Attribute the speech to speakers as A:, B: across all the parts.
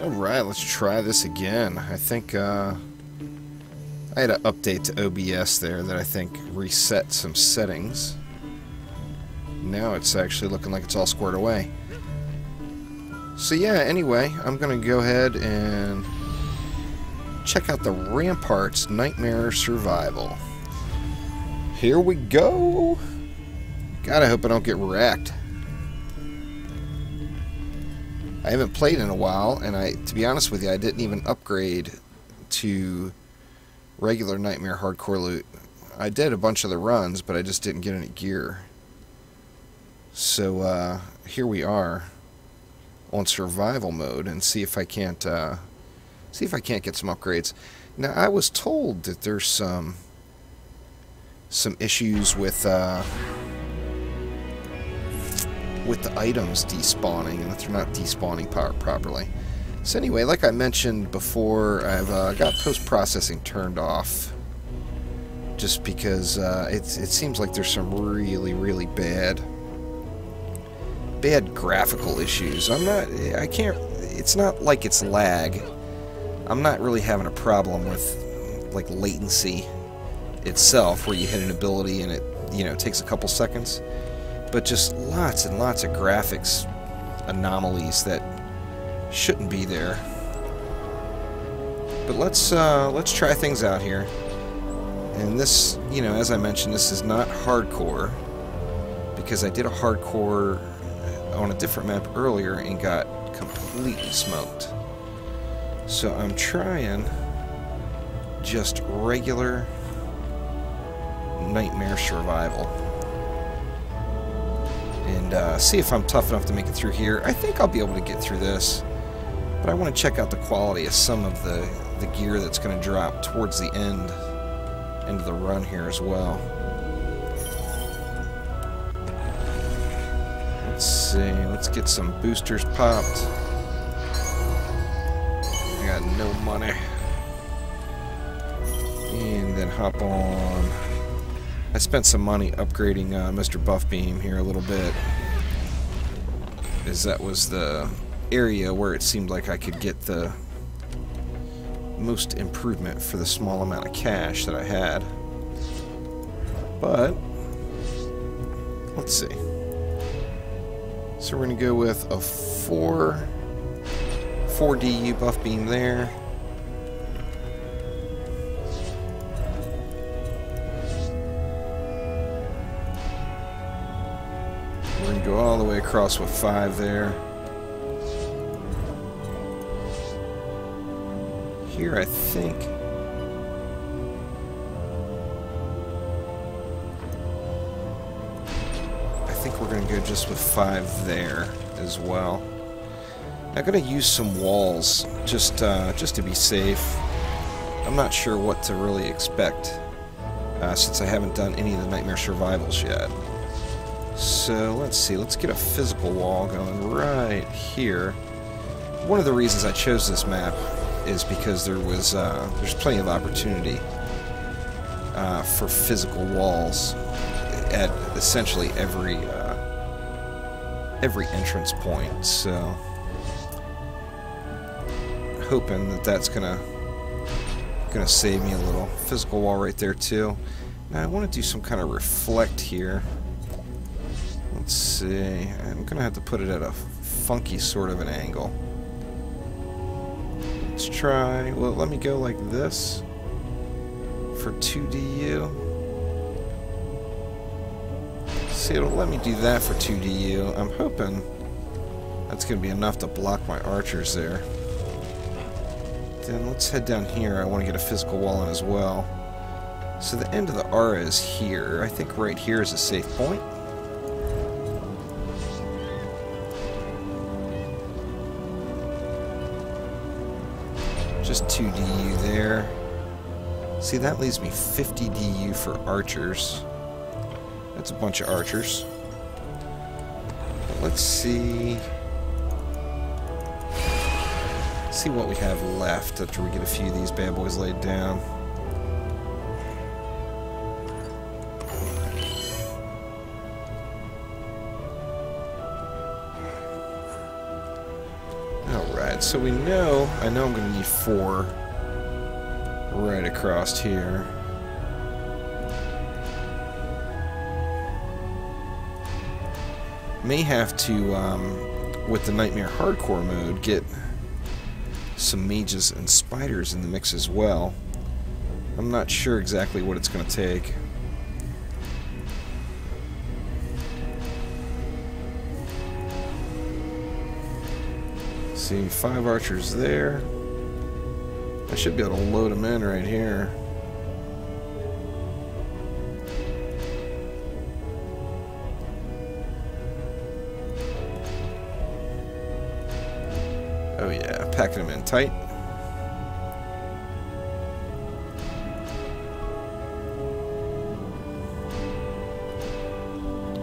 A: Alright, let's try this again. I think I had an update to OBS there that I think reset some settings. Now it's actually looking like it's all squared away. So yeah, anyway, I'm going to go ahead and check out the Ramparts Nightmare Survival. Here we go! God, I hope I don't get wrecked. I haven't played in a while, and to be honest with you, I didn't even upgrade to regular Nightmare Hardcore loot. I did a bunch of the runs, but I just didn't get any gear. So here we are on survival mode, and see if I can't get some upgrades. Now I was told that there's some issues with the items despawning, and that they're not despawning properly. So anyway, like I mentioned before, I've got post-processing turned off just because it seems like there's some really bad graphical issues. It's not like it's lag. I'm not really having a problem with like latency itself, where you hit an ability and it, takes a couple seconds. But just lots and lots of graphics anomalies that shouldn't be there. But let's try things out here. And this, as I mentioned, this is not hardcore, because I did a hardcore on a different map earlier and got completely smoked. So I'm trying just regular Nightmare Survival. And see if I'm tough enough to make it through here. I think I'll be able to get through this, but I want to check out the quality of some of the gear that's going to drop towards the end of the run here as well. Let's see, let's get some boosters popped. I got no money. And then hop on. I spent some money upgrading Mr. Buffbeam here a little bit, as that was the area where it seemed like I could get the most improvement for the small amount of cash that I had. But let's see. So we're going to go with a 4 DU Buffbeam there. We're going to go all the way across with 5 there. Here, I think we're going to go just with 5 there as well. I'm going to use some walls just to be safe. I'm not sure what to really expect since I haven't done any of the Nightmare Survivals yet. So let's see, let's get a physical wall going right here. One of the reasons I chose this map is because there's plenty of opportunity for physical walls at essentially every entrance point. So hoping that that's gonna save me a little. Physical wall right there too. Now I want to do some kind of reflect here. Let's see, I'm gonna have to put it at a funky sort of an angle. Let's try, well, let me go like this for 2DU. See, it'll let me do that for 2DU. I'm hoping that's gonna be enough to block my archers there. Then let's head down here. I want to get a physical wall in as well. So the end of the aura is here. I think right here is a safe point. Just 2 DU there. See, that leaves me 50 DU for archers. That's a bunch of archers. But let's see what we have left after we get a few of these bad boys laid down. Alright, so we know, I know I'm going to need 4 right across here. May have to, with the Nightmare Hardcore mode, get some mages and spiders in the mix as well. I'm not sure exactly what it's going to take. See, 5 archers there. I should be able to load them in right here. Oh yeah, packing them in tight.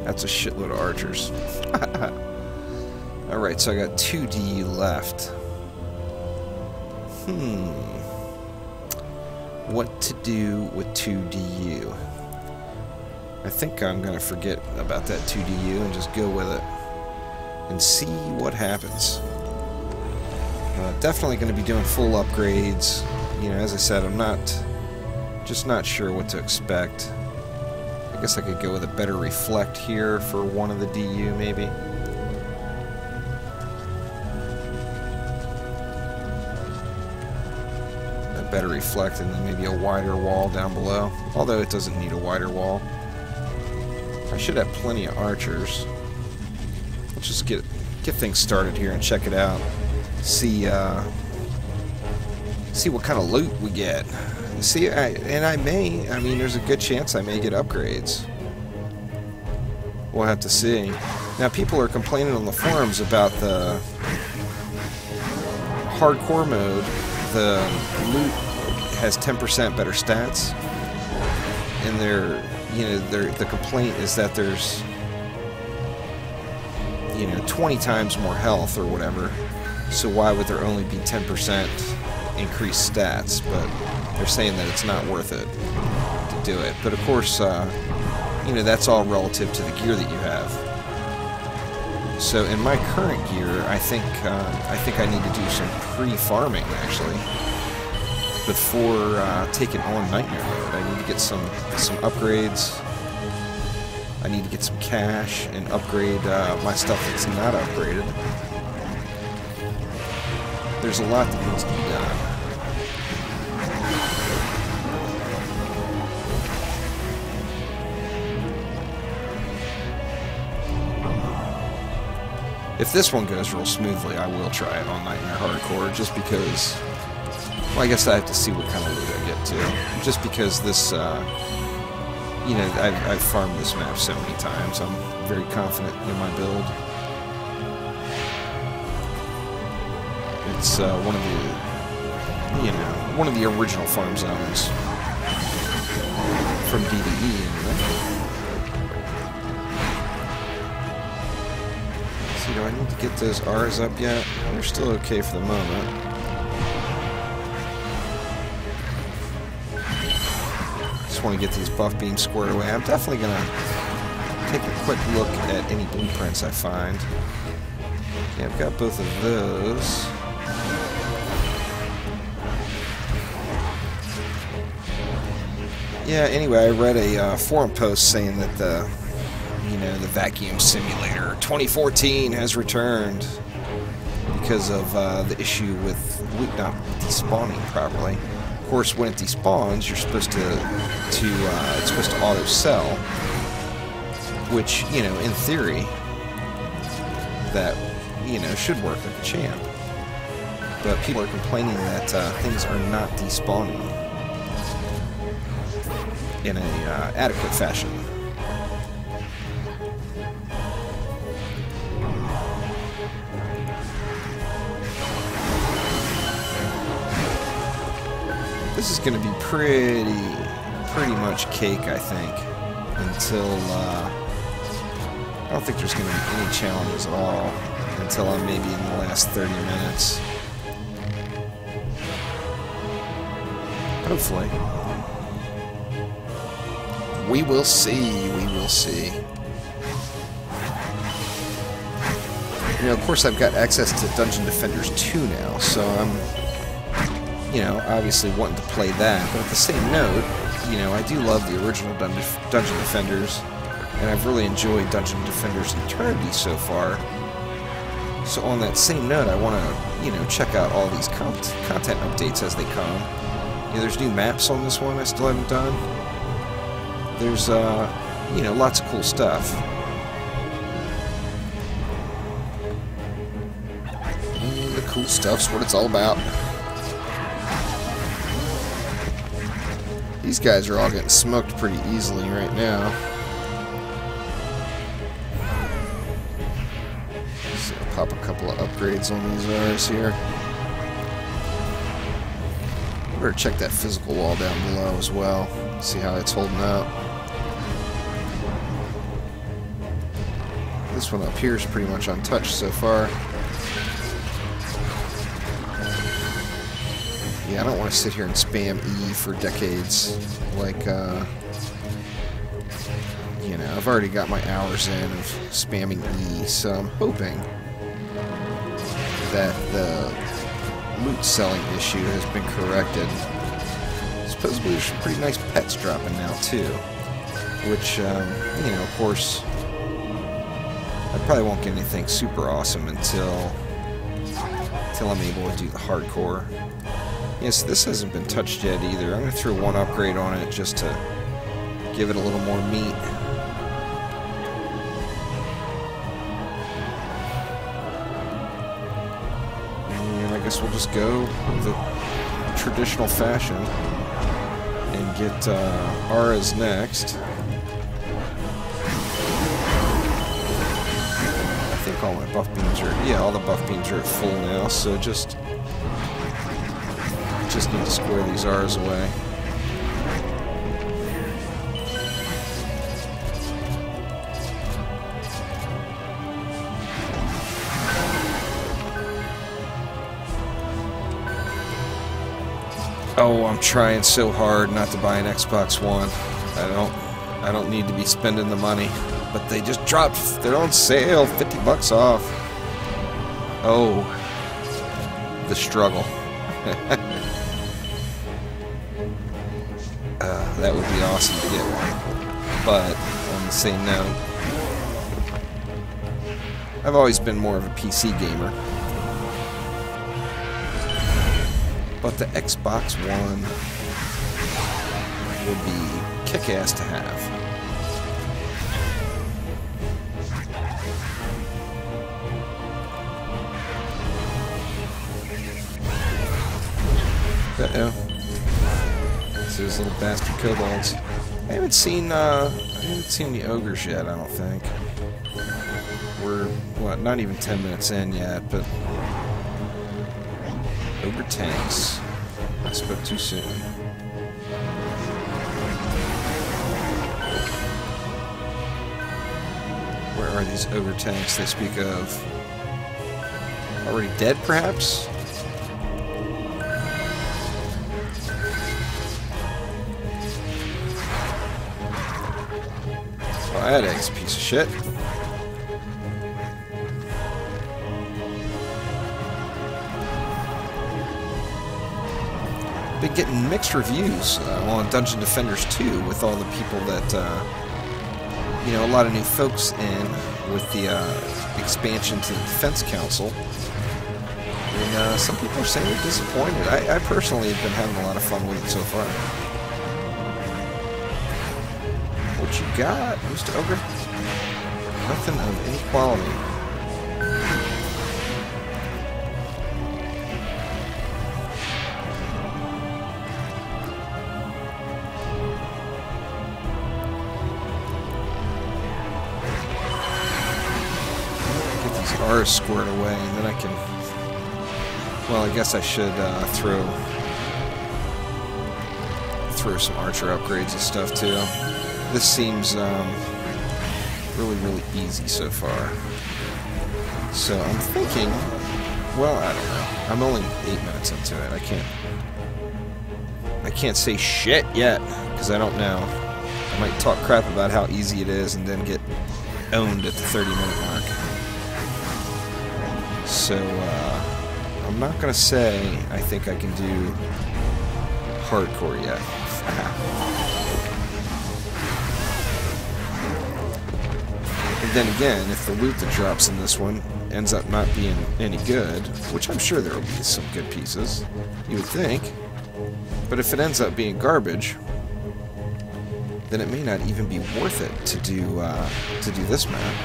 A: That's a shitload of archers. Alright, so I got 2 DU left. What to do with 2 DU? I think I'm going to forget about that 2 DU and just go with it. And see what happens. Definitely going to be doing full upgrades. You know, as I said, I'm just not sure what to expect. I guess I could go with a better reflect here for one of the DU, maybe. A better reflect and then maybe a wider wall down below. Although it doesn't need a wider wall. I should have plenty of archers. Let's just get things started here and check it out. See what kind of loot we get. See, I mean, there's a good chance I may get upgrades. We'll have to see. Now, people are complaining on the forums about the hardcore mode. The loot has 10% better stats, and the complaint is that there's 20 times more health or whatever. So why would there only be 10% increased stats? But they're saying that it's not worth it to do it. But of course, that's all relative to the gear that you have. So in my current gear, I think I need to do some pre-farming actually before taking on Nightmare mode. I need to get some upgrades. I need to get some cash and upgrade my stuff that's not upgraded. There's a lot that needs to be done. If this one goes real smoothly, I will try it on Nightmare Hardcore, just because, well, I guess I have to see what kind of loot I get to. Just because this, I've farmed this map so many times, I'm very confident in my build. It's one of the original farm zones from DDE, See, do I need to get those R's up yet? They're still okay for the moment. Just want to get these buff beams squared away. I'm definitely going to take a quick look at any blueprints I find. Okay, I've got both of those. Yeah, anyway, I read a forum post saying that the vacuum simulator 2014 has returned because of the issue with loot not despawning properly. Of course, when it despawns, you're supposed to it's supposed to auto sell, which in theory that should work like a champ. But people are complaining that things are not despawning in a adequate fashion. This is going to be pretty much cake, I think, until I don't think there's going to be any challenges at all until I'm maybe in the last 30 minutes. Hopefully. We will see, we will see. You know, of course, I've got access to Dungeon Defenders 2 now, so I'm, you know, obviously wanting to play that. But at the same note, you know, I do love the original Dungeon Defenders, and I've really enjoyed Dungeon Defenders Eternity so far. So on that same note, I want to, you know, check out all these content updates as they come. You know, there's new maps on this one I still haven't done. There's, you know, lots of cool stuff. The cool stuff's what it's all about. These guys are all getting smoked pretty easily right now. So I'll pop a couple of upgrades on these R's here. Better check that physical wall down below as well. See how it's holding up. This one up here is pretty much untouched so far. Yeah, I don't want to sit here and spam E for decades. Like, you know, I've already got my hours in of spamming E, so I'm hoping that the loot selling issue has been corrected. Supposedly there's some pretty nice pets dropping now, too. Which, you know, of course, I probably won't get anything super awesome until I'm able to do the hardcore. Yes, this hasn't been touched yet either. I'm going to throw one upgrade on it just to give it a little more meat. And I guess we'll just go the traditional fashion and get Ara's next. I think all my buff beams are, yeah, all the buff beams are at full now, so just need to square these R's away. Oh, I'm trying so hard not to buy an Xbox One. I don't need to be spending the money, but they just dropped. They're on sale, $50 off. Oh, the struggle. That would be awesome to get one. But on the same note, I've always been more of a PC gamer. But the Xbox One would be kick-ass to have. Uh-oh. Those little bastard kobolds. I haven't seen the ogres yet, I don't think. We're, what, not even 10 minutes in yet, but ogre tanks. I spoke too soon. Where are these ogre tanks they speak of? Already dead, perhaps? Oh, that egg's a piece of shit. Been getting mixed reviews on Dungeon Defenders 2 with all the people that, you know, a lot of new folks in with the expansion to the Defense Council. And some people are saying they're disappointed. I personally have been having a lot of fun with it so far. What you got, Mr. Ogre? Nothing of any quality. Get these R's squared away, and then I can... Well, I guess I should throw some archer upgrades and stuff, too. This seems really, really easy so far. So I'm thinking, well, I don't know. I'm only 8 minutes into it. I can't say shit yet because I don't know. I might talk crap about how easy it is and then get owned at the 30-minute mark. So, I'm not going to say I think I can do hardcore yet. And then again, if the loot that drops in this one ends up not being any good, which I'm sure there will be some good pieces, you would think, but if it ends up being garbage, then it may not even be worth it to do this map.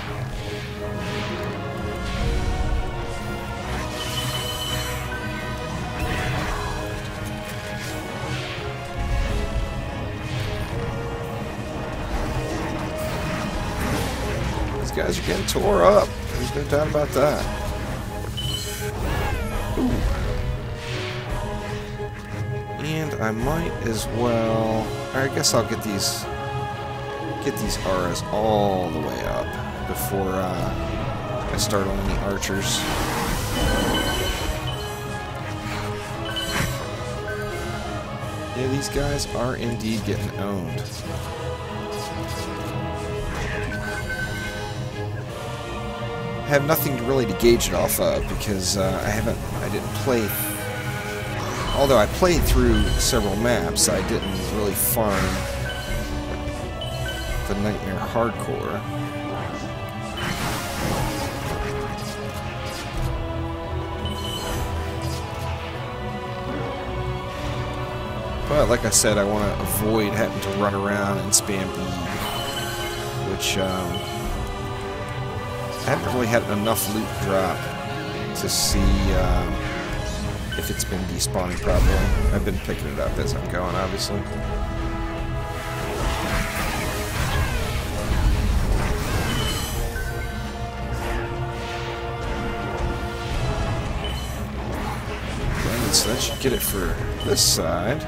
A: These guys are getting tore up. There's no doubt about that. Ooh. And I might as well. I guess I'll get these auras all the way up before I start on any archers. Yeah, these guys are indeed getting owned. I have nothing really to gauge it off of because I didn't play. Although I played through several maps, I didn't really farm the Nightmare Hardcore. But like I said, I want to avoid having to run around and spam E, which I haven't really had enough loot drop to see if it's been despawning properly. I've been picking it up as I'm going, obviously. Right, so that should get it for this side.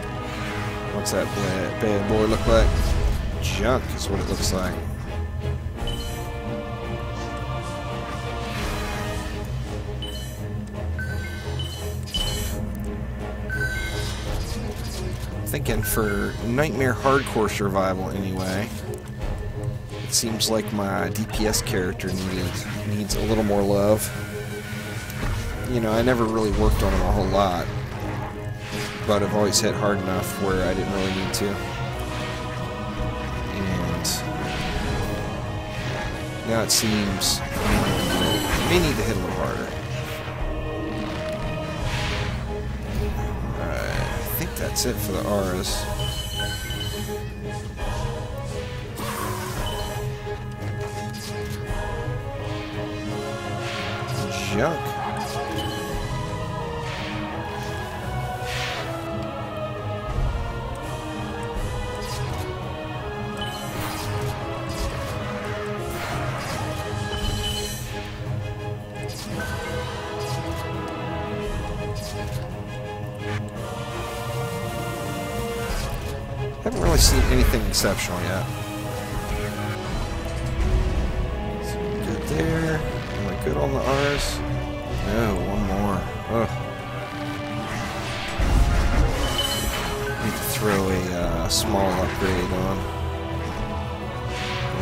A: What's that bad boy look like? Junk is what it looks like. Thinking for Nightmare Hardcore survival anyway, it seems like my DPS character needs a little more love. You know, I never really worked on him a whole lot, but I've always hit hard enough where I didn't really need to. And now it seems I may need to hit a little harder. I think that's it for the auras. Junk. Haven't really seen anything exceptional yet. So good there. Am I good on the R's? No, one more. Ugh. Need to throw a small upgrade on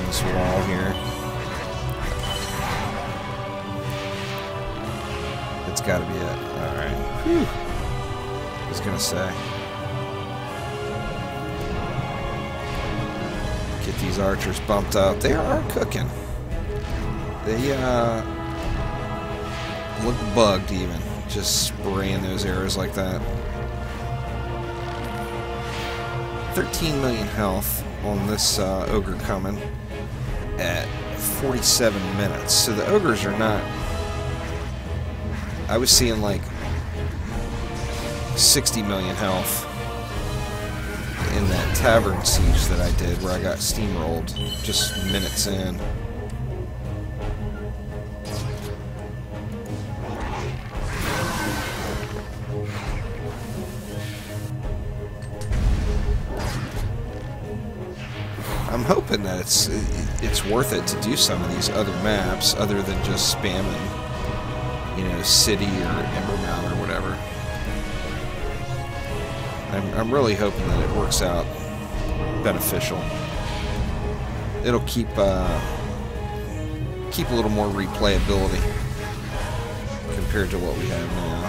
A: this wall here. That's gotta be it. Alright. Whew. I was gonna say. Get these archers bumped up. They are cooking. They look bugged even, just spraying those arrows like that. 13 million health on this ogre coming at 47 minutes. So the ogres are not... I was seeing like 60 million health in that tavern siege that I did where I got steamrolled just minutes in. I'm hoping that it's worth it to do some of these other maps other than just spamming, you know, City or Embermount or whatever. I'm really hoping that it works out beneficial. It'll keep a little more replayability compared to what we have now.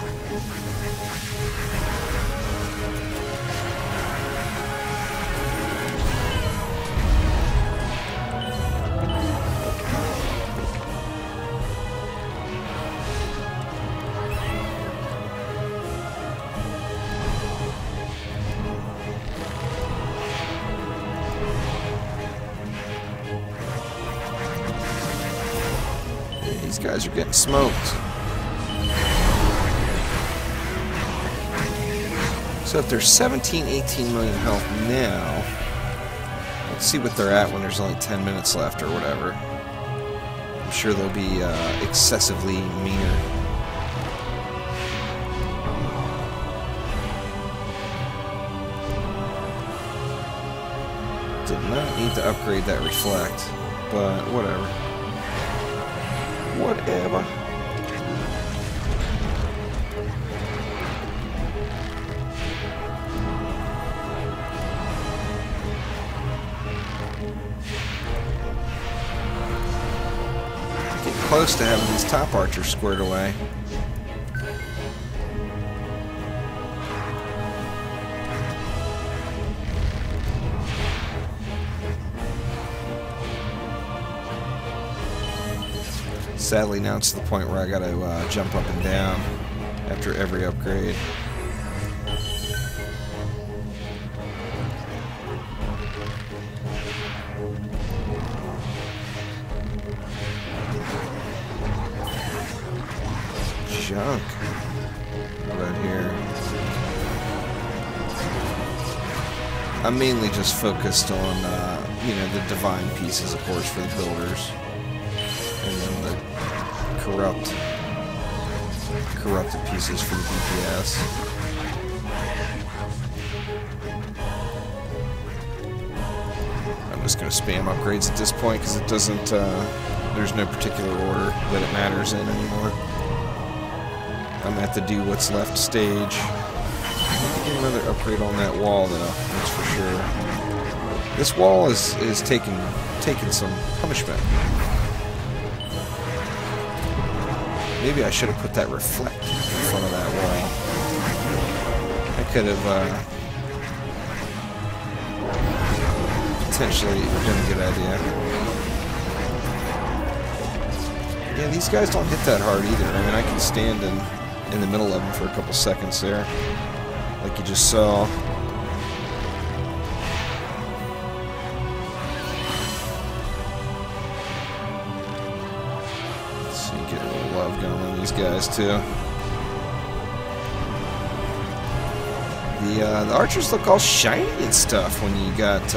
A: These guys are getting smoked. So if there's 17, 18 million health now, let's see what they're at when there's only 10 minutes left or whatever. I'm sure they'll be excessively meaner. Did not need to upgrade that reflect, but whatever. Whatever. Getting close to having these top archers squared away. Sadly, now it's to the point where I gotta jump up and down after every upgrade. Junk. What about here? I'm mainly just focused on, you know, the divine pieces, of course, for the builders. And then the corrupted pieces for the DPS. I'm just going to spam upgrades at this point because it doesn't, there's no particular order that it matters in anymore. I'm going to have to do what's left stage. Get another upgrade on that wall though, that's for sure. This wall is taking some punishment. Maybe I should have put that reflect in front of that wall. That could have potentially been a good idea. Yeah, these guys don't hit that hard either. I mean, I can stand in the middle of them for a couple seconds there, like you just saw. These guys too. The archers look all shiny and stuff when you got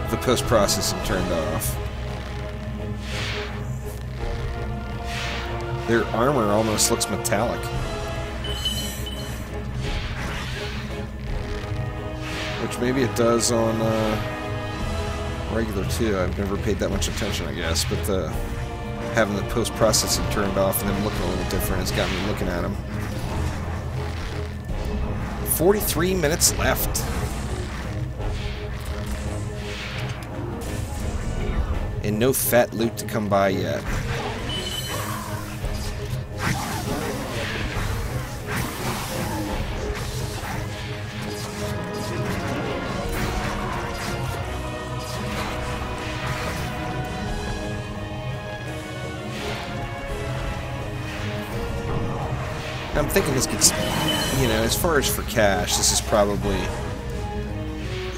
A: the post-processing turned off. Their armor almost looks metallic. Which maybe it does on regular too. I've never paid that much attention, I guess, but having the post-processing turned off and them looking a little different has got me looking at them. 43 minutes left. And no fat loot to come by yet. I'm thinking this gets, you know, as far as for cash, this is probably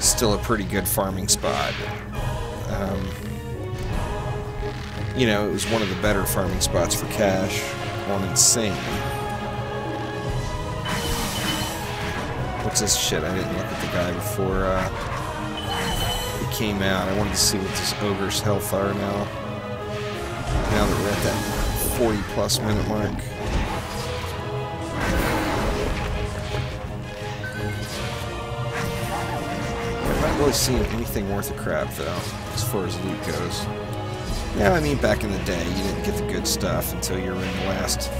A: still a pretty good farming spot. You know, it was one of the better farming spots for cash on Insane. What's this shit? I didn't look at the guy before he came out. I wanted to see what this ogre's health are now. Now that we're at that 40+ minute mark. I'm not really seeing anything worth a crap though, as far as loot goes. Yeah, I mean, back in the day, you didn't get the good stuff until you were in the last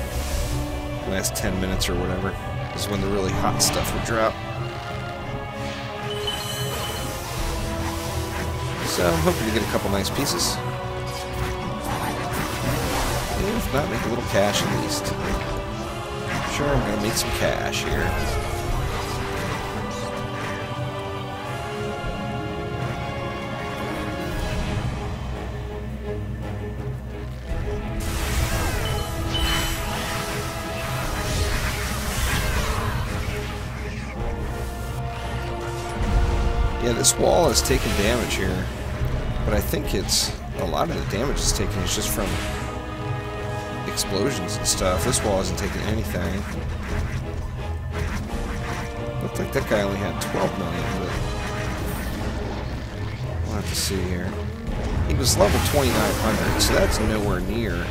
A: 10 minutes or whatever. This is when the really hot stuff would drop. So I'm hoping to get a couple nice pieces. If not, make a little cash at least. Sure, I'm gonna make some cash here. Yeah, this wall is taking damage here, but I think it's a lot of the damage it's taking is just from explosions and stuff. This wall isn't taking anything. Looked like that guy only had 12 million, but we'll have to see here. He was level 2900, so that's nowhere near.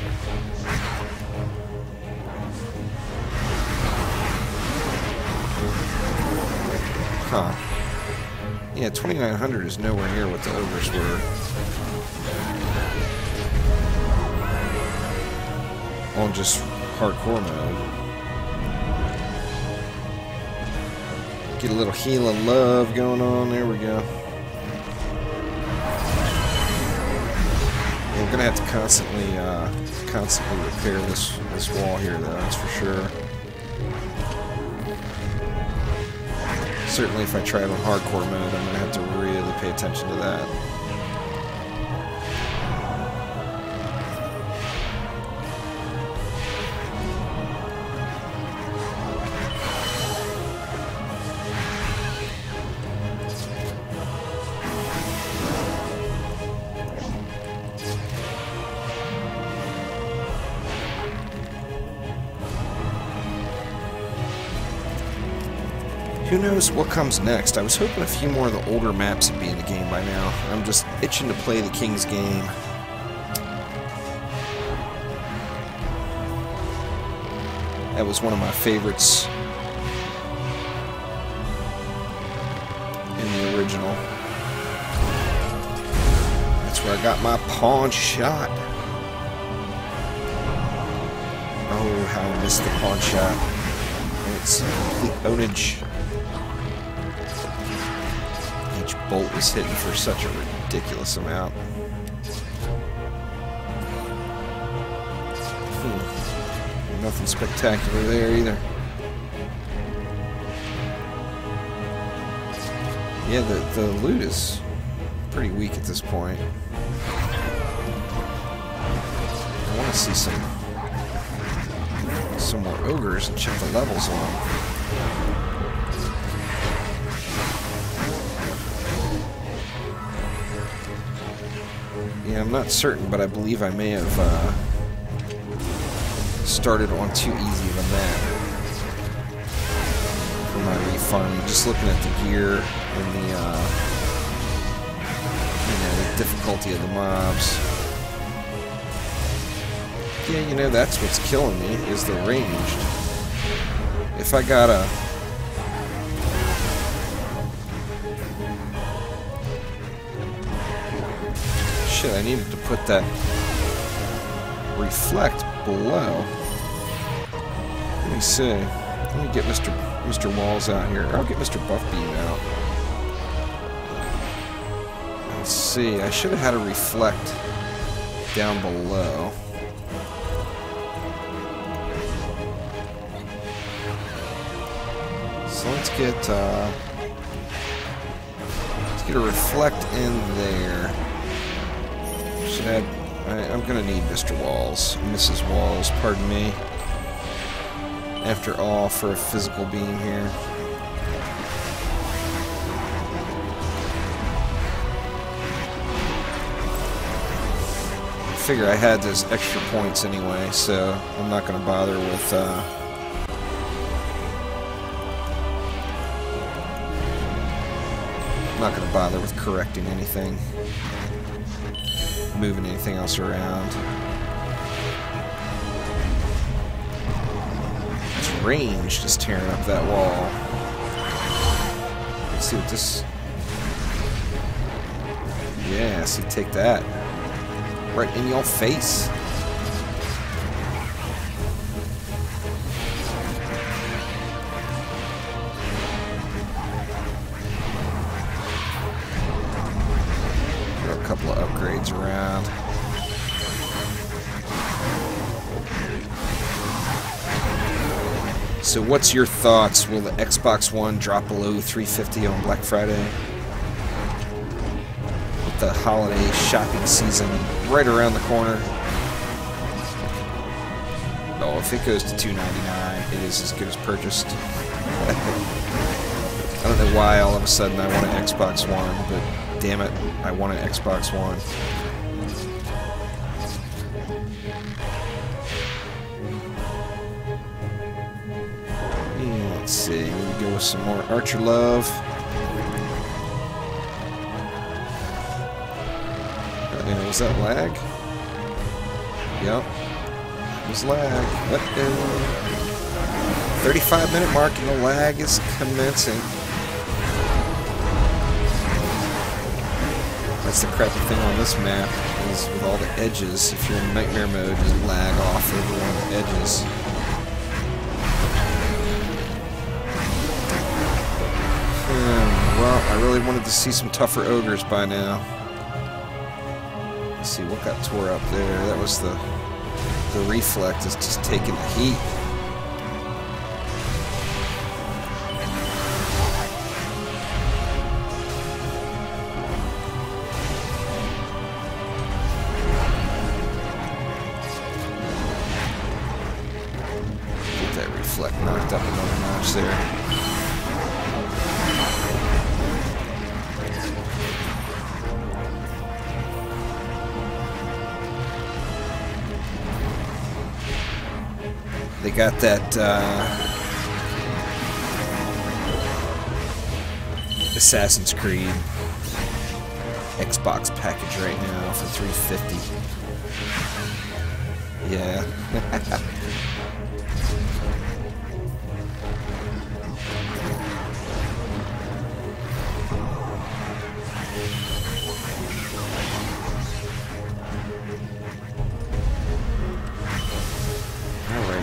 A: Huh. Yeah, 2900 is nowhere near what the ogres were. On just hardcore mode. Get a little heal and love going on. There we go. We're gonna have to constantly repair this wall here, though. That's for sure. Certainly, if I try it on hardcore mode, I'm gonna have to really pay attention to that. Who knows what comes next? I was hoping a few more of the older maps would be in the game by now. I'm just itching to play the King's game. That was one of my favorites in the original. That's where I got my pawn shot. Oh, how I missed the pawn shot. And it's complete ownage. Each bolt was hitting for such a ridiculous amount. Nothing spectacular there either. Yeah, the loot is pretty weak at this point. I want to see some more ogres and check the levels on them. Yeah, I'm not certain, but I believe I may have started on too easy of a map for my refining. Just looking at the gear and the difficulty of the mobs. Yeah, that's what's killing me, is the ranged. If I got a... Shit, I needed to put that reflect below. Let me see. Let me get Mr. Walls out here. Or I'll get Mr. Buffbeam out. Let's see. I should have had a reflect down below. So let's get a reflect in there. Should add. I'm gonna need Mr. Walls, Mrs. Walls, pardon me. After all, for a physical being here. I figure I had those extra points anyway, so I'm not gonna bother with correcting anything. Moving anything else around. This range just tearing up that wall. Let's see what this... Yeah, see, take that. Right in your face. Throw a couple of upgrades around. So what's your thoughts? Will the Xbox One drop below $350 on Black Friday? With the holiday shopping season right around the corner. Oh, if it goes to $299, it is as good as purchased. I don't know why all of a sudden I want an Xbox One, but damn it, I want an Xbox One. Let's see, we go with some more Archer Love. Was that lag? Yep. It was lag. 35-minute mark and the lag is commencing. That's the crappy thing on this map, is with all the edges, if you're in nightmare mode, you lag off over one of the edges. Well, I really wanted to see some tougher ogres by now. Let's see what got tore up there. That was the reflect is just taking the heat. Get that reflect knocked up another notch there. They got that Assassin's Creed Xbox package right now for $350. Yeah.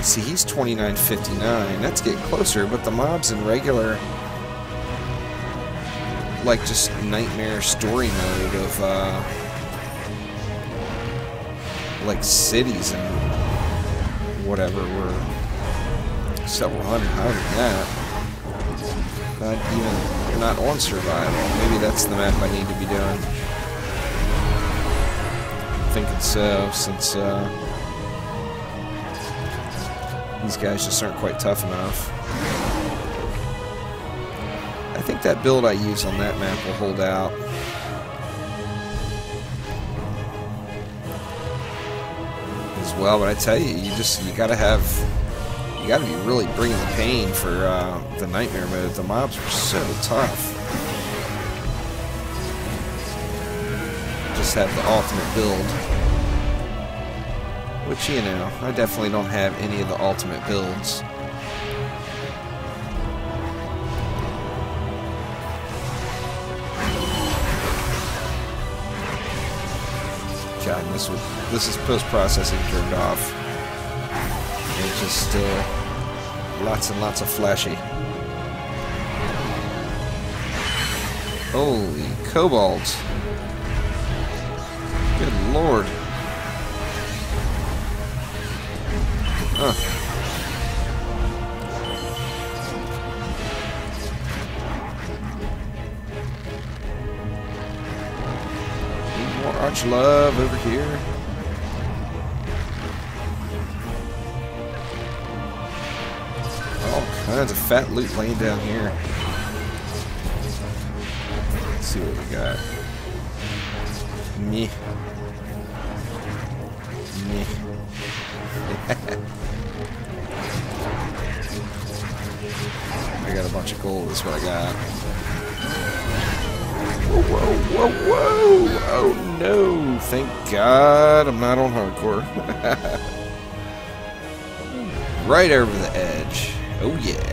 A: See, he's $29.59. That's getting closer, but the mobs in regular, like just nightmare story mode of like cities and whatever were several hundred higher than that. Not even, not on survival. Maybe that's the map I need to be doing. I'm thinking so, since these guys just aren't quite tough enough. I think that build I use on that map will hold out. As well, but I tell you, you gotta be really bringing the pain for the nightmare mode. The mobs are so tough. Just have the ultimate build. Which, you know, I definitely don't have any of the ultimate builds. God, this is post-processing turned off. It's just still lots and lots of flashy. Holy kobolds. Good lord. Huh. Need more arch love over here. All kinds of fat loot laying down here. Let's see what we got. Meh. Meh. I got a bunch of gold, that's what I got. Whoa, whoa, whoa, whoa! Oh no! Thank God I'm not on hardcore. Right over the edge. Oh yeah.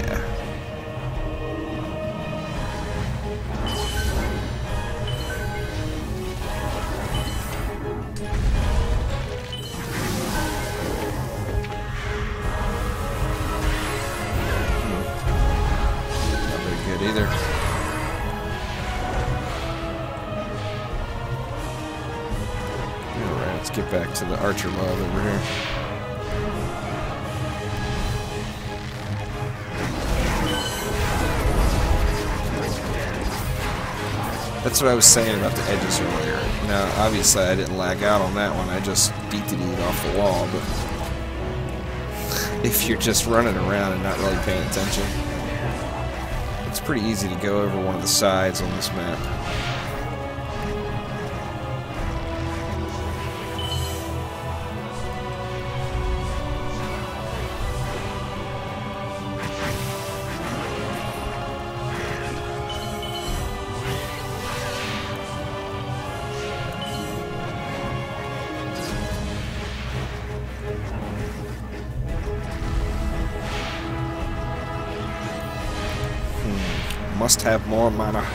A: Either. Alright, let's get back to the Archer Love over here. That's what I was saying about the edges earlier. Now, obviously, I didn't lag out on that one. I just beat it off the wall. But if you're just running around and not really paying attention, it's pretty easy to go over one of the sides on this map. Must have more mana.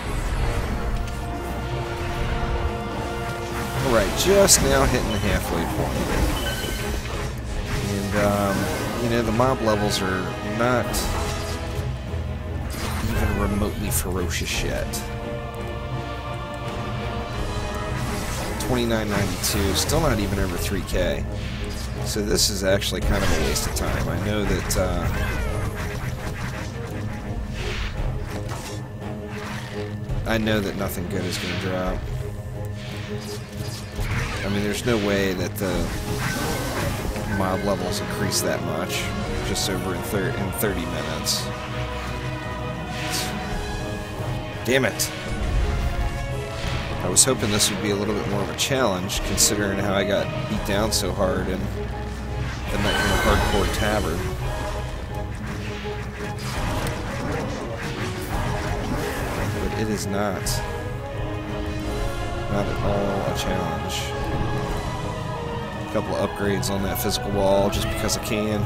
A: Alright, just now hitting the halfway point. And, you know, the mob levels are not even remotely ferocious yet. 29.92, still not even over 3K. So this is actually kind of a waste of time. I know that, nothing good is going to drop. I mean, there's no way that the mob levels increase that much just over in 30 minutes. Damn it! I was hoping this would be a little bit more of a challenge, considering how I got beat down so hard in the Hardcore Tavern. It is not at all a challenge. A couple of upgrades on that physical wall just because I can.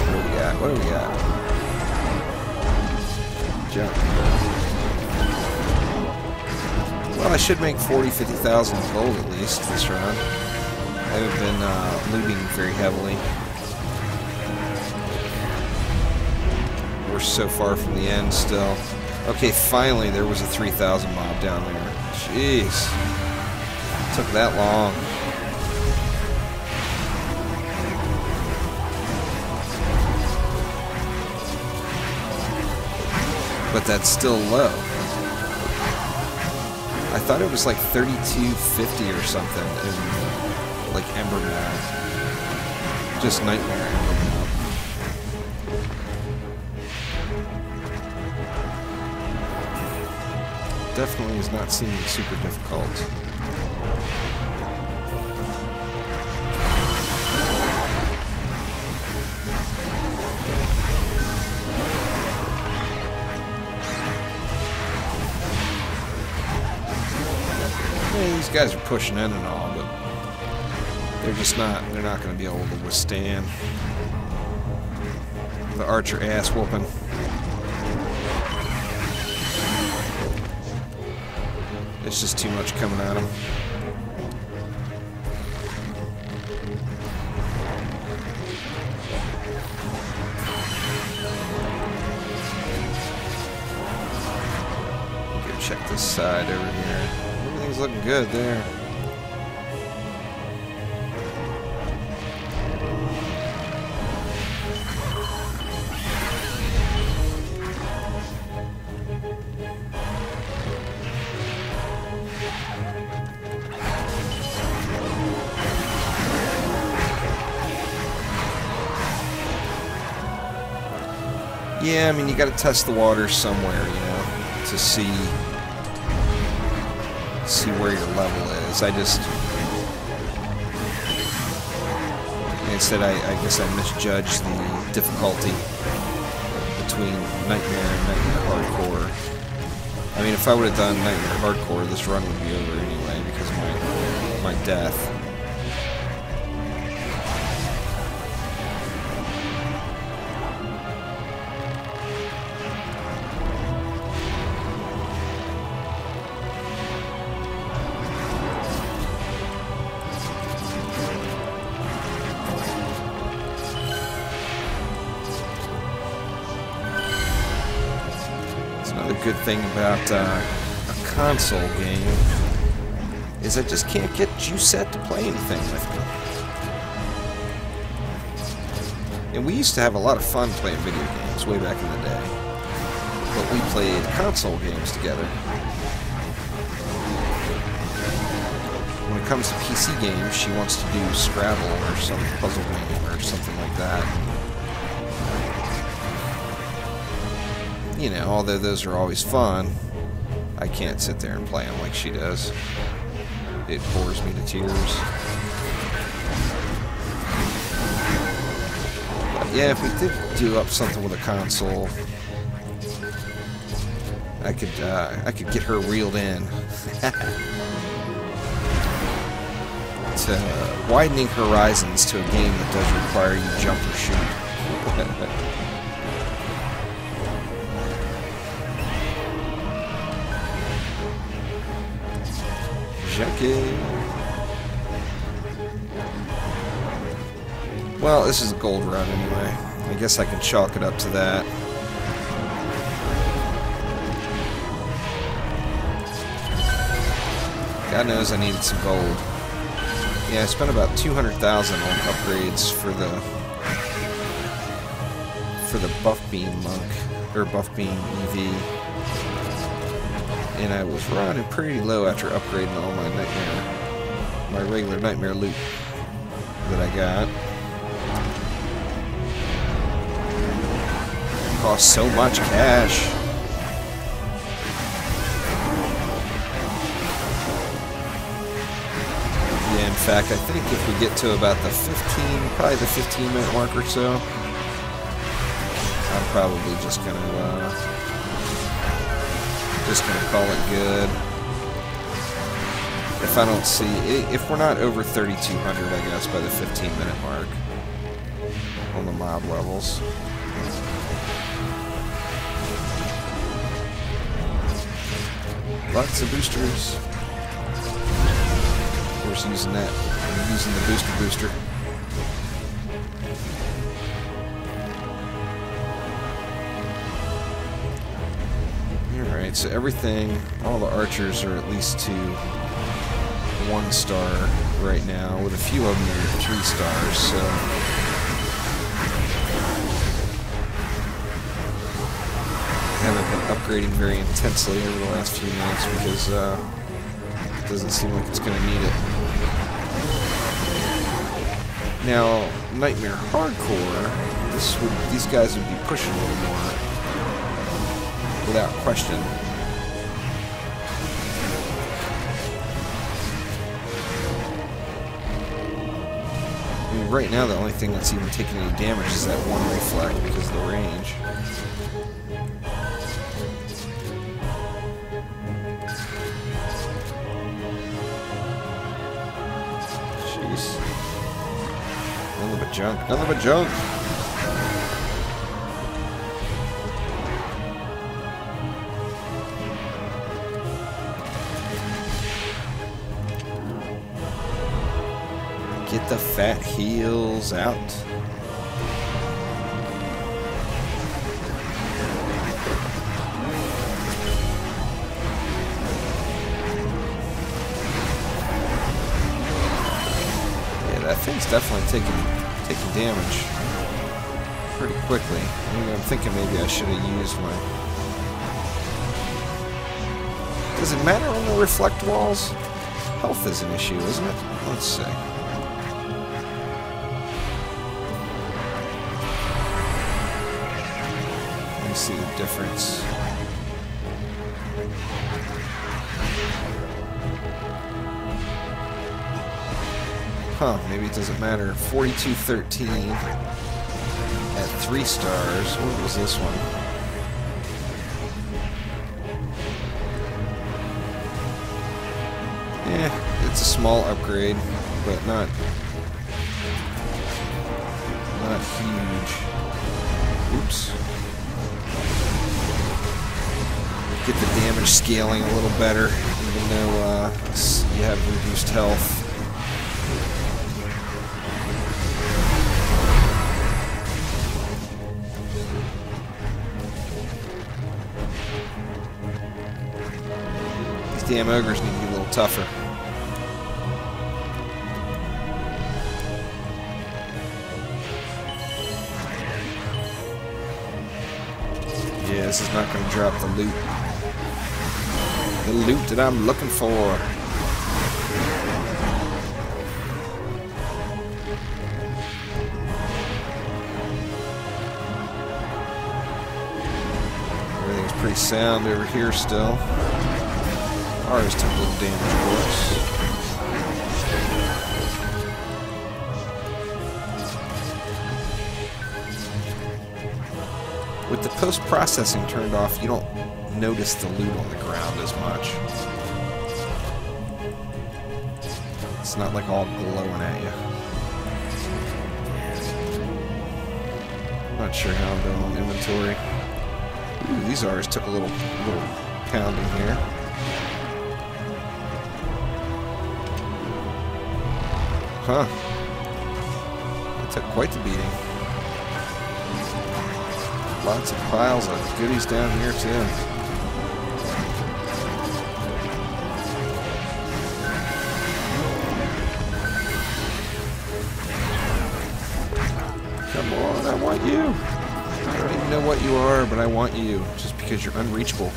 A: What do we got? What do we got? Jump. Well, I should make 50,000 gold at least this run. I haven't been looting very heavily. We're so far from the end still. Okay, finally there was a 3,000 mob down there. Jeez. It took that long. But that's still low. I thought it was like 3250 or something in like Ember Mob. Just Nightmare Ember Mob. Definitely is not seeming super difficult. Yeah, these guys are pushing in and all, but they're not going to be able to withstand the archer ass whooping. It's just too much coming at him. Go check this side over here. Everything's looking good there. Yeah, I mean, you got to test the water somewhere, you know, to see where your level is. I guess I misjudged the difficulty between Nightmare and Nightmare Hardcore. I mean, if I would have done Nightmare Hardcore, this run would be over anyway because of my death. Good thing about a console game is I just can't get Juicette to play anything with me. And we used to have a lot of fun playing video games way back in the day. we played console games together. When it comes to PC games, she wants to do Scrabble or some puzzle game or something like that. You know, although those are always fun, I can't sit there and play them like she does. It bores me to tears. But yeah, if we did do up something with a console, I could get her reeled in. To widening horizons to a game that does require you jump or shoot. Jackie. Well, this is a gold run anyway. I guess I can chalk it up to that. God knows I needed some gold. Yeah, I spent about 200,000 on upgrades for the Buff Beam Monk, or Buff Beam EV. And I was running pretty low after upgrading all my regular Nightmare loot that I got. It cost so much cash. Yeah, in fact, I think if we get to about the probably the 15-minute mark or so, I'm probably just gonna call it good. If I don't see, if we're not over 3,200, I guess, by the 15-minute mark on the mob levels. Lots of boosters. Of course, using the booster. Alright, so everything, all the archers are at least to 1 star right now, with a few of them are 3 stars, so I haven't been upgrading very intensely over the last few minutes because it doesn't seem like it's going to need it. Now, Nightmare Hardcore, these guys would be pushing a little more, without question. I mean, right now the only thing that's even taking any damage is that one reflect because of the range. Jeez. Nothing but junk. Nothing but junk. Get the fat heels out. Yeah, that thing's definitely taking damage pretty quickly. I mean, I'm thinking maybe I should have used my... Does it matter on the reflect walls? Health is an issue, isn't it? Let's see. See the difference. Huh, maybe it doesn't matter. 4213 at 3 stars. What was this one? Yeah, it's a small upgrade, but not huge. Oops. Get the damage scaling a little better, even though you have reduced health. These damn ogres need to be a little tougher. Yeah, this is not going to drop the loot. The loot that I'm looking for. Everything's pretty sound over here still. Ours took a little damage, of course. With the post-processing turned off, you don't notice the loot on the ground as much. It's not like all glowing at you. Not sure how I'm doing on inventory. Ooh, these R's took a little pounding here. Huh. It took quite the beating. Lots of piles of goodies down here, too. Come on, I want you. I don't even know what you are, but I want you, just because you're unreachable.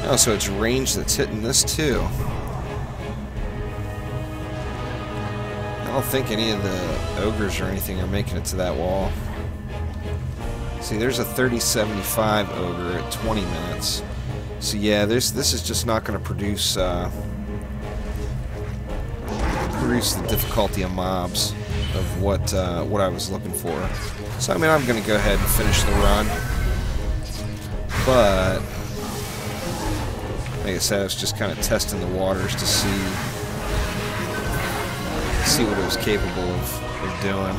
A: Oh, so it's range that's hitting this, too. I don't think any of the ogres or anything are making it to that wall. See, there's a 3075 ogre at 20 minutes. So yeah, this is just not going to produce the difficulty of mobs of what I was looking for. So I mean, I'm going to go ahead and finish the run. But like I said, I was just kind of testing the waters to see what it was capable of doing.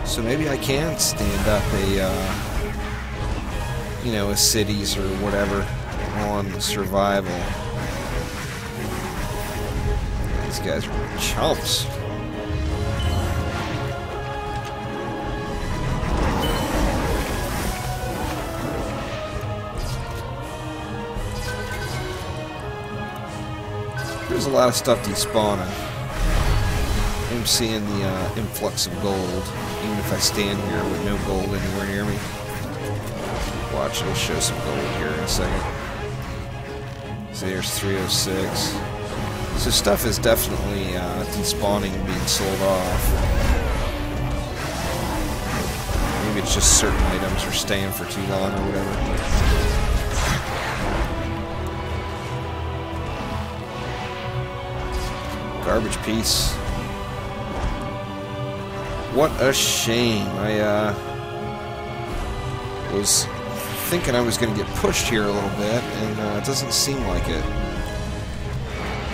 A: So maybe I can stand up a cities or whatever on survival. These guys are chumps. There's a lot of stuff despawning. I'm seeing the influx of gold, even if I stand here with no gold anywhere near me. Watch, it'll show some gold here in a second. So there's 306. So stuff is definitely despawning and being sold off. Maybe it's just certain items are staying for too long or whatever. Garbage piece. What a shame. I was thinking I was going to get pushed here a little bit, and it doesn't seem like it.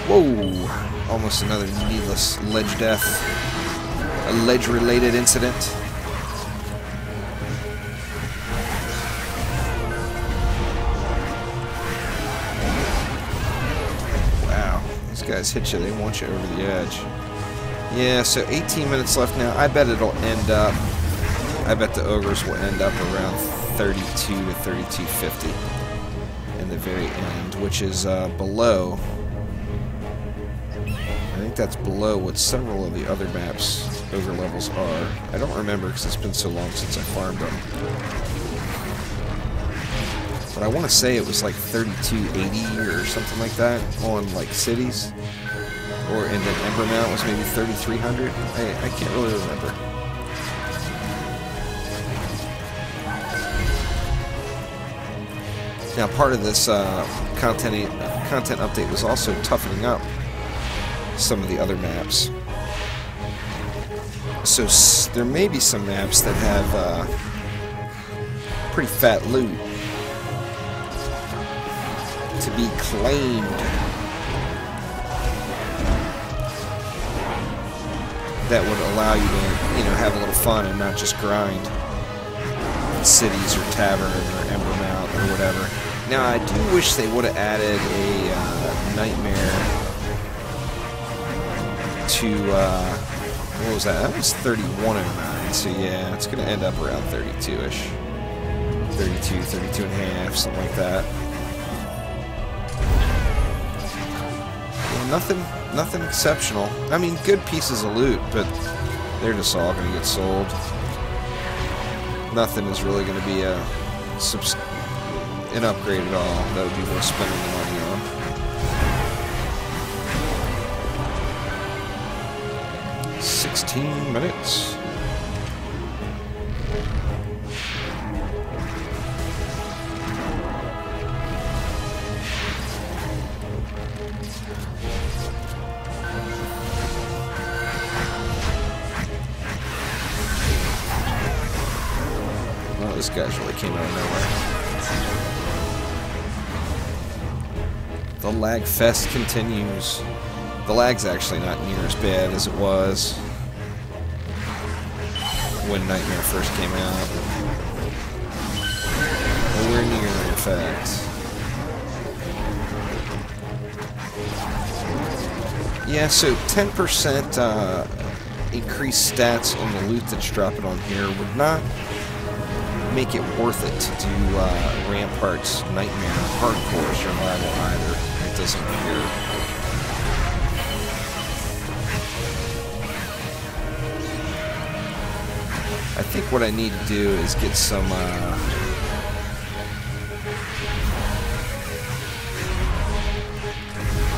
A: Whoa! Almost another needless ledge death. A ledge-related incident. Guys hit you, they want you over the edge. Yeah, so 18 minutes left now. I bet it'll end up, I bet the ogres will end up around 32 to 3250 in the very end, which is below, I think that's below what several of the other maps ogre levels are. I don't remember because it's been so long since I farmed them. But I want to say it was like 3280 or something like that on like cities, or and then Ember Mount was maybe 3300. I can't really remember. Now part of this content update was also toughening up some of the other maps. So there may be some maps that have pretty fat loot to be claimed. That would allow you to, have a little fun and not just grind in cities or tavern or Ember Mount or whatever. Now, I do wish they would have added a nightmare to, what was that? That was 3109, so yeah, it's going to end up around 32-ish. 32, 32 and a half, something like that. nothing exceptional. I mean, good pieces of loot, but they're just all going to get sold. Nothing is really going to be an upgrade at all that would be worth spending the money on. 16 minutes. This guy's really came out of nowhere. The lag fest continues. The lag's actually not near as bad as it was when Nightmare first came out. Nowhere near, in fact. Yeah, so 10% increased stats on the loot that's dropping on here would not make it worth it to do Rampart's Nightmare Hardcore Survival either. It doesn't appear. I think what I need to do is get some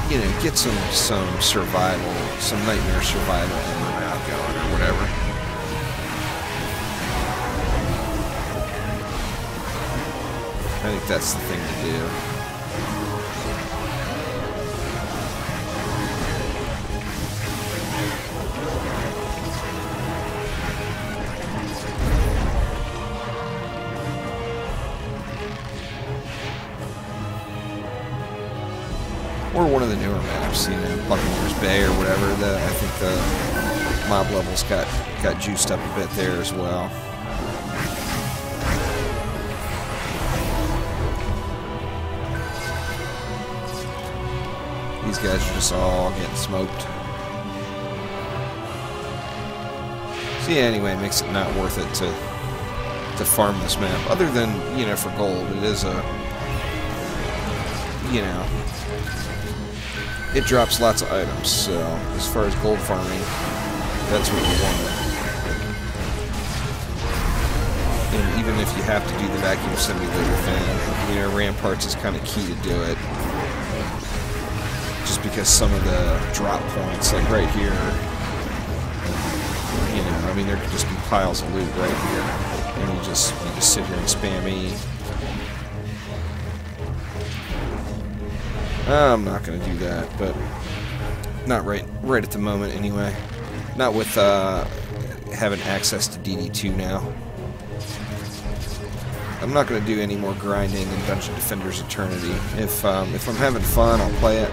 A: you know, get some survival, some Nightmare survival around going or whatever. I think that's the thing to do. Or one of the newer maps, you know, Buccaneers Bay or whatever. I think the mob levels got juiced up a bit there as well. These guys are just all getting smoked. So yeah, anyway, it makes it not worth it to farm this map. Other than, you know, for gold, it is a, you know, it drops lots of items. So as far as gold farming, that's what you want. And even if you have to do the vacuum simulator thing, you know, Ramparts is kind of key to do it. Just because some of the drop points, like right here, you know, I mean, there could just be piles of loot right here, and you just sit here and spam E. I'm not going to do that, but not right at the moment anyway. Not with having access to DD2 now. I'm not going to do any more grinding in Dungeon Defender's Eternity. If I'm having fun, I'll play it.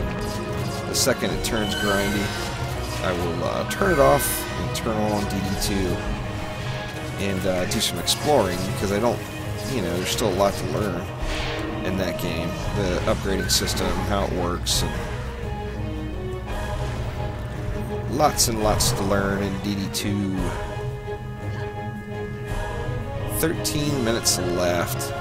A: The second it turns grindy, I will turn it off and turn on DD2 and do some exploring, because I don't, you know, there's still a lot to learn in that game. The upgrading system, how it works, and lots and lots to learn in DD2. 13 minutes left.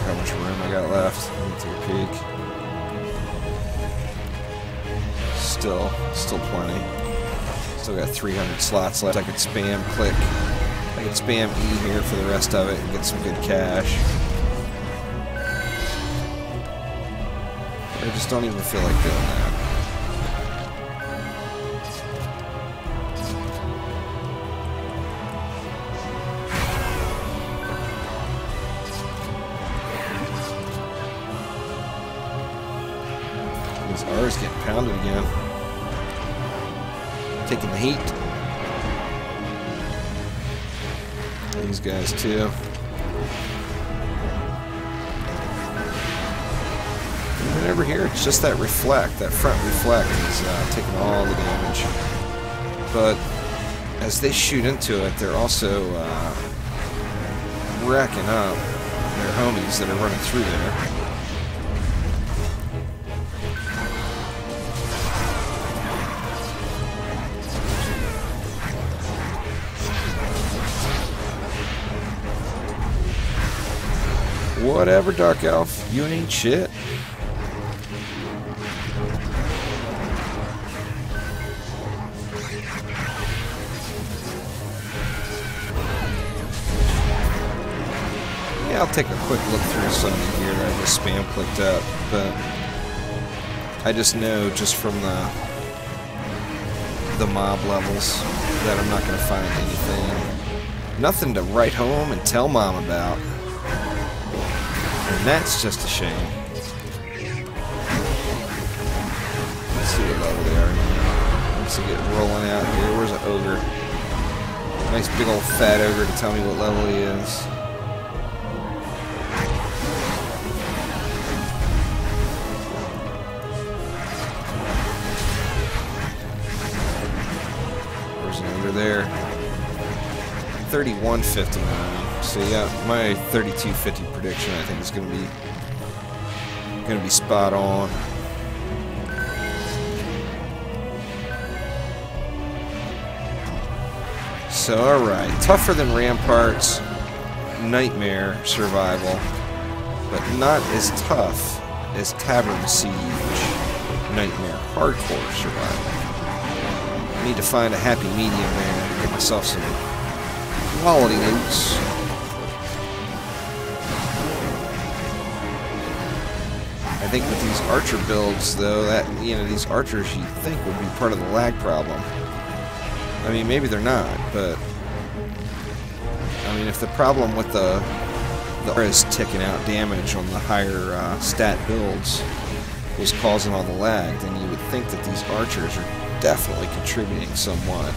A: How much room I got left? Let me take a peek. Still plenty. Still got 300 slots left. I could spam click. I could spam E here for the rest of it and get some good cash. I just don't even feel like doing that. This R is getting pounded again. Taking the heat. These guys too. And over here, it's just that reflect. That front reflect is taking all the damage. But as they shoot into it, they're also racking up their homies that are running through there. Whatever, Dark Elf. You ain't shit. Yeah, I'll take a quick look through some of the gear that I just spam clicked up, but I just know just from the mob levels that I'm not going to find anything. Nothing to write home and tell Mom about. And that's just a shame. Let's see what level they are now. Let's get rolling out here. Where's an ogre? Nice big old fat ogre to tell me what level he is. There, 31.59. So yeah, my 32.50 prediction I think is going to be spot on. So all right, tougher than Rampart's Nightmare Survival, but not as tough as Tavern Siege Nightmare Hardcore Survival. I need to find a happy medium there and get myself some quality loots. I think with these archer builds, though, that these archers you'd think would be part of the lag problem. I mean, maybe they're not, but I mean, if the problem with the is ticking out damage on the higher stat builds was causing all the lag, then you would think that these archers are definitely contributing somewhat.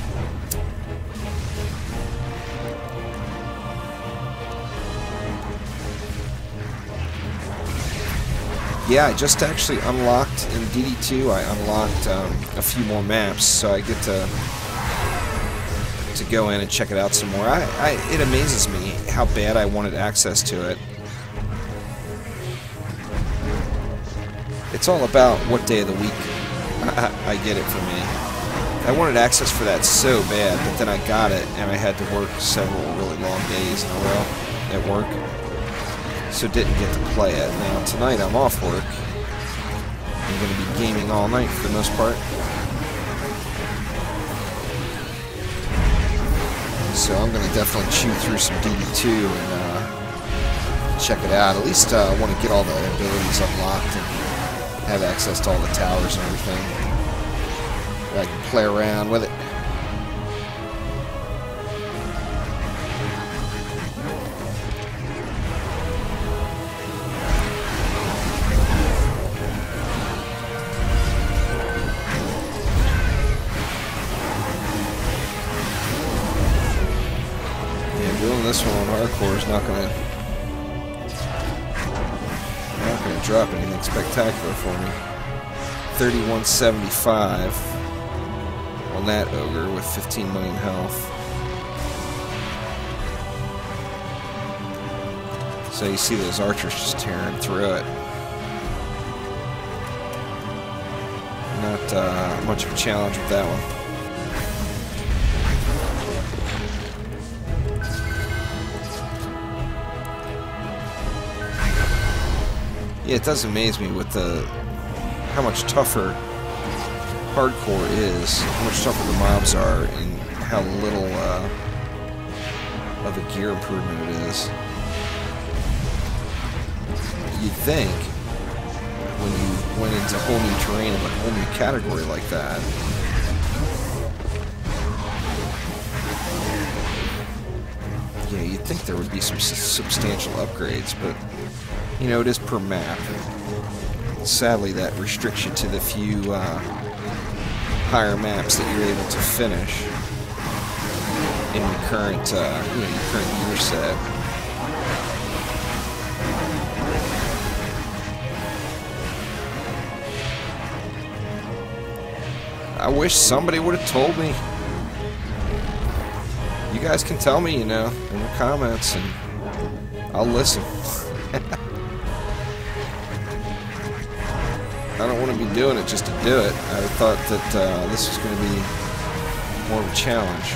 A: Yeah, I just actually unlocked in DD2. I unlocked a few more maps, so I get to go in and check it out some more. It amazes me how bad I wanted access to it. It's all about what day of the week I get it for me. I wanted access for that so bad, but then I got it, and I had to work several really long days in a row at work, so didn't get to play it. Now, tonight I'm off work. I'm going to be gaming all night for the most part. So I'm going to definitely chew through some DD2 and check it out. At least I want to get all the abilities unlocked and have access to all the towers and everything. I can play around with it. Yeah, doing this one on hardcore is not gonna drop anything spectacular for me. 31.75 on that ogre with 15 million health. So you see those archers just tearing through it. Not much of a challenge with that one. Yeah, it does amaze me with how much tougher hardcore is, how much tougher the mobs are, and how little of a gear improvement it is. You'd think when you went into whole new terrain of a whole new category like that, yeah, you'd think there would be some substantial upgrades, but you know, it is per map. Sadly, that restricts you to the few higher maps that you're able to finish in your current, your current gear set. I wish somebody would have told me. You guys can tell me, in the comments, and I'll listen. I don't want to be doing it just to do it. I thought that this was going to be more of a challenge.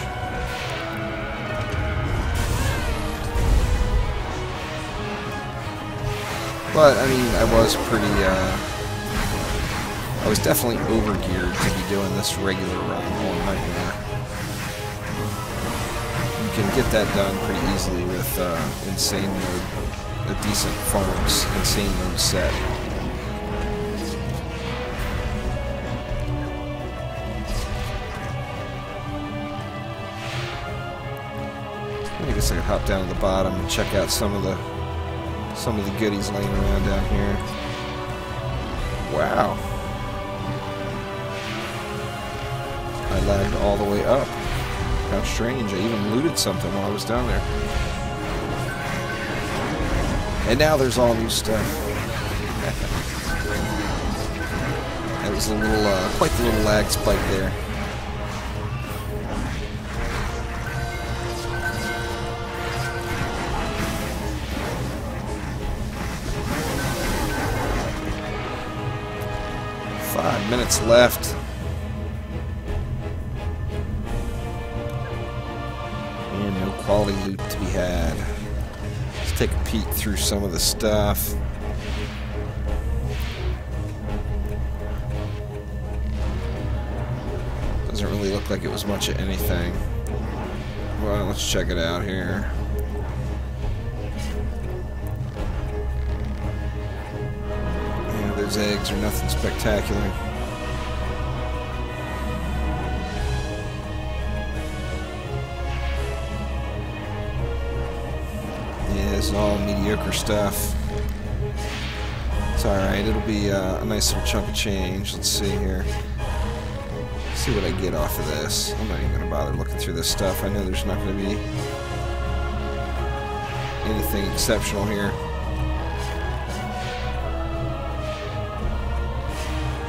A: But, I mean, I was definitely overgeared to be doing this regular run. Oh, nightmare. You can get that done pretty easily with insane mode, a decent farms insane mode set. I guess I could hop down to the bottom and check out some of the goodies laying around down here. Wow. I lagged all the way up. How strange. I even looted something while I was down there. And now there's all new stuff. That was a little, quite the little lag spike there. Minutes left. And no quality loot to be had. Let's take a peek through some of the stuff. Doesn't really look like it was much of anything. Well, let's check it out here. Yeah, those eggs are nothing spectacular. This is all mediocre stuff. It's alright, it'll be a nice little chunk of change. Let's see here. Let's see what I get off of this. I'm not even going to bother looking through this stuff. I know there's not going to be anything exceptional here.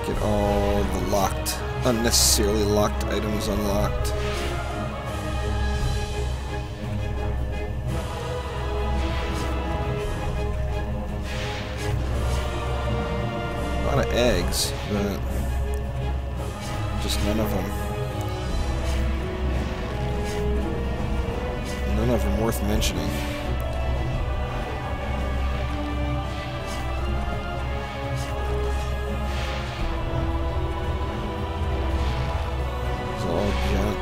A: Get all the locked, unnecessarily locked items unlocked. A lot of eggs, but just none of them worth mentioning. It's all junk.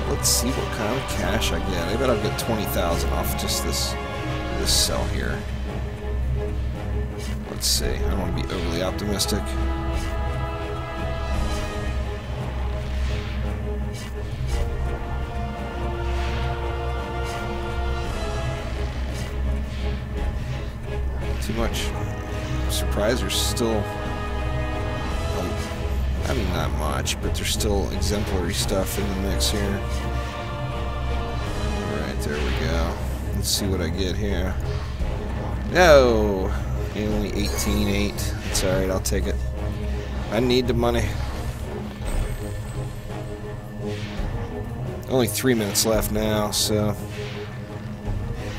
A: Let's see what kind of cash I get. I bet I'll get 20,000 off just this cell here. Let's see. I don't want to be overly optimistic. Too much. I'm surprised there's still... I mean, not much, but there's still exemplary stuff in the mix here. Alright, there we go. Let's see what I get here. No! Only 18.8. It's alright, I'll take it. I need the money. Only 3 minutes left now, so...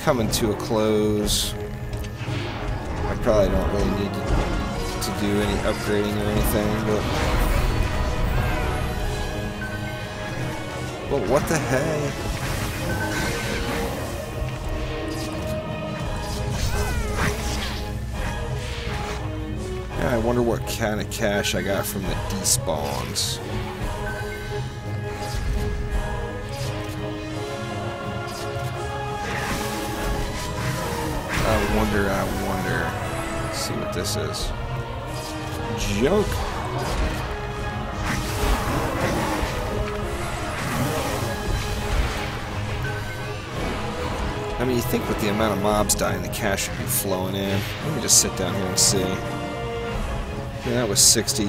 A: coming to a close. I probably don't really need to do any upgrading or anything, but... well, what the heck? Yeah, I wonder what kind of cash I got from the despawns. I wonder. Let's see what this is. Junk. I mean, you think with the amount of mobs dying, the cash would be flowing in. Let me just sit down here and see. Yeah, that was 60. I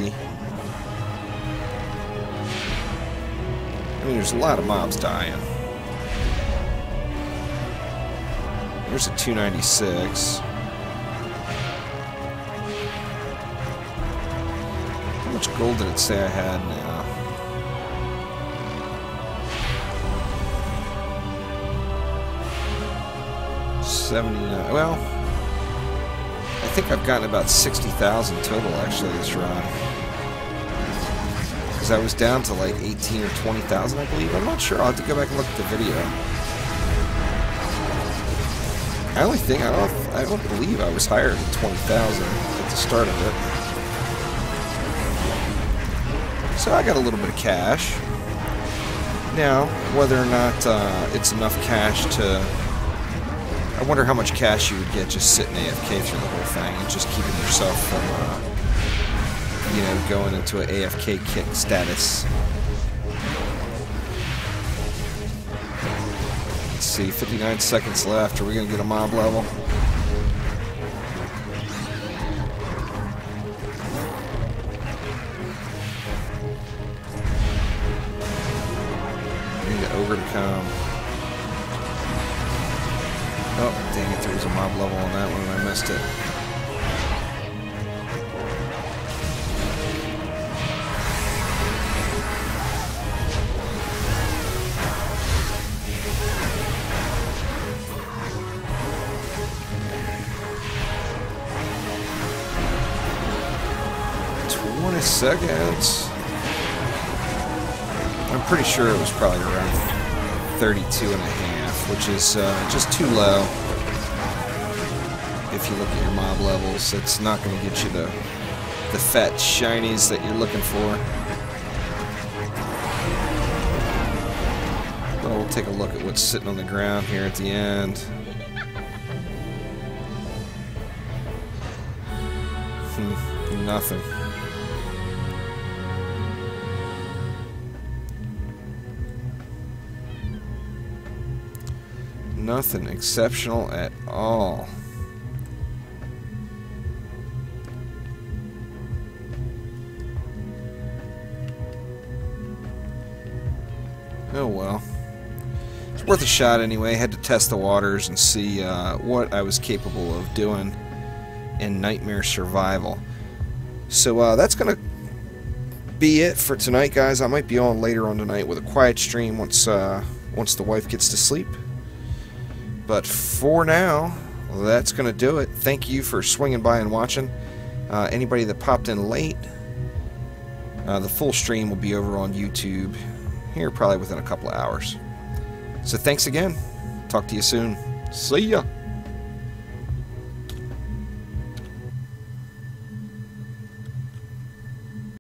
A: mean, there's a lot of mobs dying. There's a 296. How much gold did it say I had now? 79. Well, I think I've gotten about 60,000 total actually this run. Because because I was down to like 18 or 20,000, I believe. I'm not sure. I'll have to go back and look at the video. I don't believe I was higher than 20,000 at the start of it. So I got a little bit of cash. Now, whether or not it's enough cash to... I wonder how much cash you would get just sitting AFK through the whole thing and just keeping yourself from, you know, going into an AFK kick status. Let's see, 59 seconds left. Are we going to get a mob level? We need the ogre to come. Oh, dang it, there was a mob level on that one and I missed it. Seconds. I'm pretty sure it was probably around 32 and a half, which is just too low. If you look at your mob levels, it's not going to get you the fat shinies that you're looking for. Well, we'll take a look at what's sitting on the ground here at the end. Nothing. Nothing exceptional at all. Oh well. It's worth a shot anyway. Had to test the waters and see what I was capable of doing in Nightmare Survival. So that's going to be it for tonight, guys. I might be on later on tonight with a quiet stream once the wife gets to sleep. But for now, that's going to do it. Thank you for swinging by and watching. Anybody that popped in late, the full stream will be over on YouTube here probably within a couple of hours. So thanks again. Talk to you soon. See ya.